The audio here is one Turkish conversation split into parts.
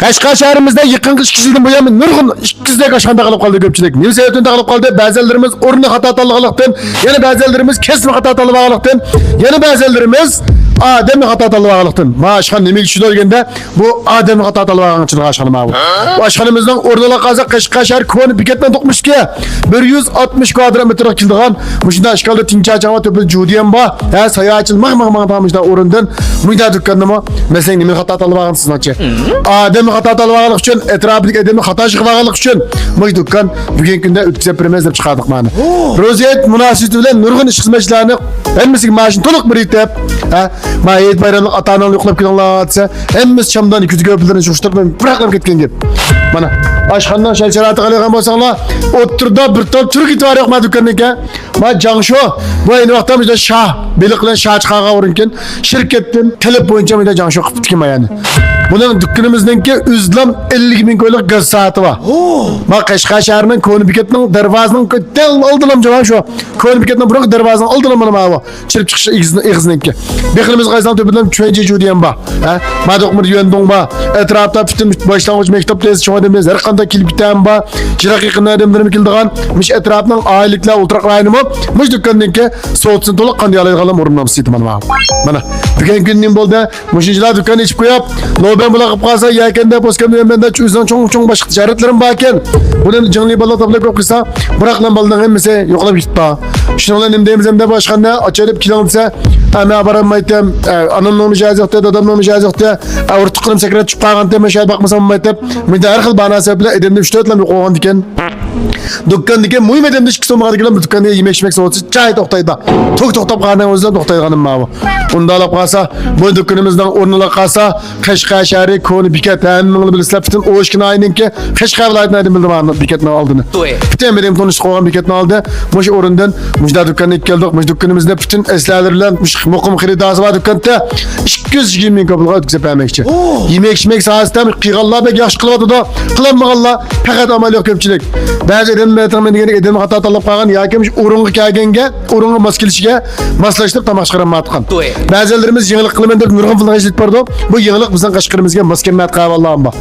Qashqar shahrimizda yaqinqi 2 yildan buyon nurg'un ishsizlik oshxonada qolib qoldi ko'pchilik. Nima sababdan qolib qoldi? Ba'zilarimiz o'rni xato tanlaganlikdan, yana ba'zilarimiz kesma xato tanlaganlikdan, yana ba'zilarimiz adem xato tanlaganlikdan. Ma oshxona nima ish o'rganda bu adem xato tanlaganchilik oshxona ma bu. Bu oshxonamizning o'rnida qolsa Qashqar shahar koni bekatdan to'qmishga 160 kvadrat keldigan. Mushunda ishqalda tinchachava to'pi judiyam bor. Ha sayohatchilik mag tamishda o'rindan muyda dukkanimi mesela nima xato tanlagansiz-chi? Adem xato tanlaganlik uchun etrafidagi adamni xato qilganlik uchun bu dukkan bugungi kunda o'tkazib beramiz deb chiqardik mana. Roziyat munosabati bilan nurg'un ish xizmatchilarni hammasiga ma'shin to'liq biriktirib, ha, mayit bayramlik ota-onani yo'qlab kelganlar desa, hammasi shamdan kuzga bilan sho'shtirib biraqlab ketgan gap. Mana oshxonadan shalcharati qilgan bo'lsanglar, o'ttirda bir top turk itvari yo'q ma dukkanga. Ma Jangsho bu ayni vaqtda bizda Shah beliqlan Shah chiqargan o'rinkin shirkatdan talab bo'yicha bizda Jangsho qilib tikma yani. Buning dukkanimizningki o'zlam 50 ming ko'ylik gaz soati bor. Ma Qashqar shahrining Ko'ni bekatining darvozasining ko'tal oldilam javob shu. Ko'ni bekatining buroq darvozasining oldilam mana bu. Chirib chiqish ig'izniki. Bexilimiz qaysan to'pidan choyji judiyam bor. Ha? Ma do'qmir yendong bor. Atrofda butun boshlang'ich maktabda choydimiz har qanday kelib ketam bor. Jiroq yaqinda odamlarimiz keldigan, mish atrofning oyliklar o'ltiraq rayonimi mush dukkanninki so'tsin to'liq qanday oladigan o'rinimiz edi mana. Mana bugun kunning bo'ldi. Mushunchilar dukkanni ichib qo'yib, ben bula qilib qolsa yakanda poskamda menda o'zdan cho'ng boshqa tijoratlarim bor ekan. Buni jinli bola to'plab qo'yib qilsa, biroqlan boladan hammasi yo'qlab ketdi. Shuningdek nima deymiz hamda boshqanda ochilib kelsa, ana boramaydim, anamning mijozi yo'qda, dadamning mijozi yo'qda, o'rtiqim sakrat chiqib qolganda mashal baqmasam olmaydim. Menda har xil banasi bilan edimni 3-4 lam yo'qolgan ekan. Dukkandagi muhimedimni ishga so'madigan bu dukkanda yemek so'rasa, choy to'xtaydi. To'xtab qolgan o'zidan to'xtayganim ma bu. Unda olib qolsa, bu dukkanimizdan o'rnila qolsa, Qashqar shahri Ko'ni bekat hammani bilsizlar butun O'shkin ayninki Qashqar viloyatidan bildim bekatni oldini. Butun benim tonish qo'ygan bekatni oldi. Mush o'rindan mujda dukkanga keldik. Mush dukkanimizda butun eslarlar bilan muqim xaridasi bor dukkanda 220 ming kopilga o'tkazib bermoqchi. Yemek sohasida qiyganlar bek yaxshi qilyapti, qilmaganlar faqat amal yo'q ko'pchilik. Ba'zi odamlar degan edim xato tanlab qolgan yoki o'ringa kelganga, o'ringa mos kelishiga moslashtirib tomoq chiqarmayotgan. Ba'zilarimiz yengillik qilaman deb nurg'un pulga ishlatib bordi. Bu yengillik bizning Qashqarimizga moskammat qavallan bor.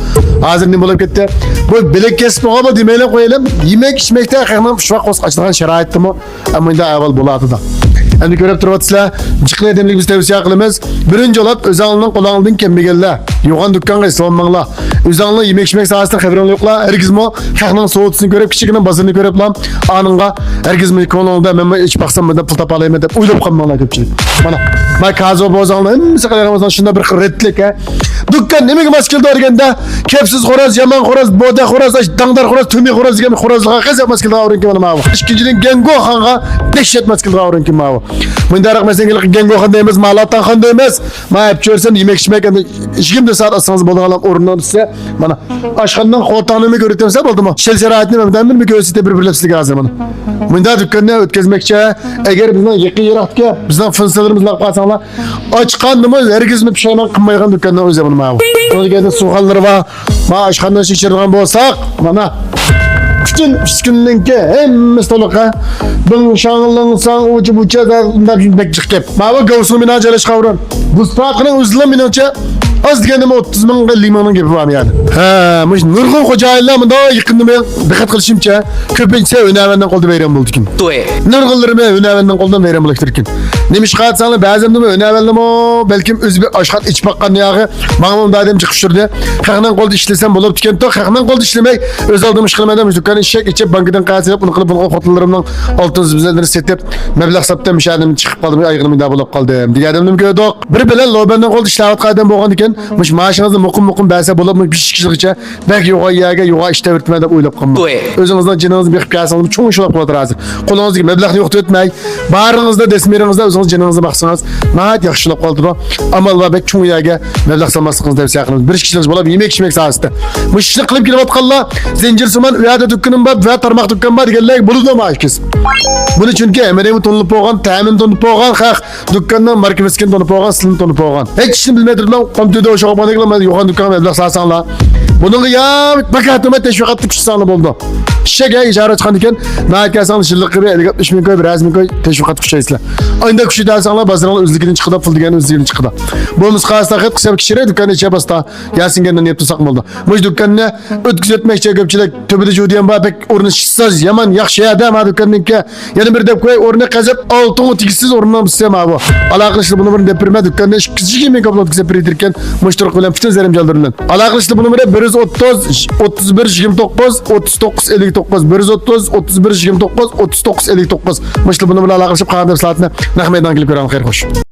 Hozir nima bo'lib ketdi? Bu bilak kesib qo'yib demayli qo'yaylik. Yemek ichmakda qahram shuvoq qo'sq ochilgan sharoitmi? Ammo unda avval bo'ladi-da. Endi ko'rib turibsizlar, jiqli demlik biz tavsiya qilamiz. Birinchi olib o'zingizning qo'lingizdan kelmaganlar, yo'g'on dukkanga solmanglar. O'zingizning yemek sohasidan xabaringiz yo'qlar. Herkizmi haqning so'tisini ko'rib, kichikning bozirini ko'riblar. Aningga herkizmi qo'lingizda men ich baqsam bundan pul topa olayman deb o'ylab qolmanglar ko'pchilik. Mana kazo bozorlar hammasi qilganimizdan shunda bir redlik ha. Dukkan nimaga maskilda o'rganda kepsiz xo'roz, yaman xo'roz, boda xo'roz, dangdar xo'roz, tumi xo'roz degan xo'rozlarga qazaq maskilda o'rgangan mana bu. Ikkinchidan gengo xonga dehshat maskilda o'rgangan mana bu. Bunda raqmasangilik gengo xon deymiz, malatan xon deymiz. Ma hep ko'rsan yemek ichmak endi 20 soat asangiz bo'lgan o'rindan desa, mana oshxonadan qo'rtog'ini ko'rsatamsa bo'ldimi? Shel sharoitni mendan bir ko'rsatib bir-birlashtirib hozir mana. Bunda dukkanni o'tkazmoqchi, agar bizning yaqin yiroqga bizning funksiyalarimiz qolsanglar, ochqandimiz herkesni pushaymon qilmaygan dukkandan o'zi mana bu. O'rganda suvxonlar va ma oshxonadan shishirgan bo'lsak, mana bütün üskünlüğünki hemmesi toluqa bin şanlınsang ucu buçada bundan bekçik ma bu gavsunu mina jalash qavran. Bu spatqının uzlan minancha az deganima 30 ming limonning gapi bor yani. Ha, mush nurg'un xo'jayinlar bunda yaqinda men diqqat qilishimcha ko'pincha o'navandan qo'lda bayram bo'ldi ekan. Nurg'unlarimi o'navandan qo'ldan bayram bo'lib turgan. Nemish qatsanglar ba'zan nima o'navanlarmi balkim o'zbek oshxon ichib baqqan yog'i ma'lum dadam chiqib tushirdi. Qaqnan qo'lda ishlasam bo'lib ekan, to qaqnan qo'lda ishlamay o'z oldim ish qilmadim, dukkan ishak ichib bankidan qaysib uni qilib xotinlarimning oltin bizlarni setib mablag' hisobdan mishadim chiqib qoldim, oyog'imda bo'lib qoldim. Deganim nima ko'rdik? Bir bilan lobandan qo'lda ishlayotgan bo'lgan ekan, mush mashinangizni muqim ba'sa bo'lib 5 kishigacha balki yo'g'a yo'g'a ishda o'tmay deb o'ylab qoldim. O'zingizning jiningizni beqib kelsangiz cho'ng shular qilib hozir. Qo'lingizga mablag' yo'q o'tmay, baringizda desmiringizda o'zingiz jiningizni baqsangiz, nahayat yaxshilab qoldi. Amal va bek cho'ng yerga mablag' solmasligingizni tavsiya qilamiz. Bir kishingiz bo'lib yemek ichmak sohasida. Mush ishni qilib kelayotganlar zincirsimon uyada dukkanim bor va tarmoq dukkan bor deganlar bo'ladi ma'kiz. Buni chunki emirimi tonib bo'lgan, ta'min tonib bo'lgan, haq dukkandan markavaskin tonib bo'lgan, silin tonib bo'lgan. Hech ishni bilmaydirlar, kompyuterda o'sha qolmaganlar yo'g'on dukkan mablag' solsanglar. Bunun ya bakatuma teşviqat kuchsani bo'ldi. Ishga ijara chiqqan ekan, naqasan shilliq qilib 50 ming ko'y, 100 ming ko'y teşviqat kuchaysizlar. Ayında kuşu dersanlar bazılarına özlükünün çıkıda, pul digenin özlükünün çıkıda. Bolumuz kağısta hep kısa bir kişiye dükkanı içe basta. Yasingenden yaptı sakmalı. Muş dükkanına ötküz etmekçe köpçülük töbede judiyen ba pek orunu şişsaz yaman yakşı ya dem ha dükkanınki. Yani bir de koy orunu kazıp altını tigisiz orundan bisem abi. Alaklaşlı bunu bir deprime dükkanına iş kızı gibi kaplat kısa pritirken muşturuk bilen bütün zerim caldırından. Alaklaşlı bunu bir 130 31 29 39 59 130 31 29 39 59 muşlu bunu bir alaklaşıp kandım saatine. Rahmetten gelip gören hayır hoş.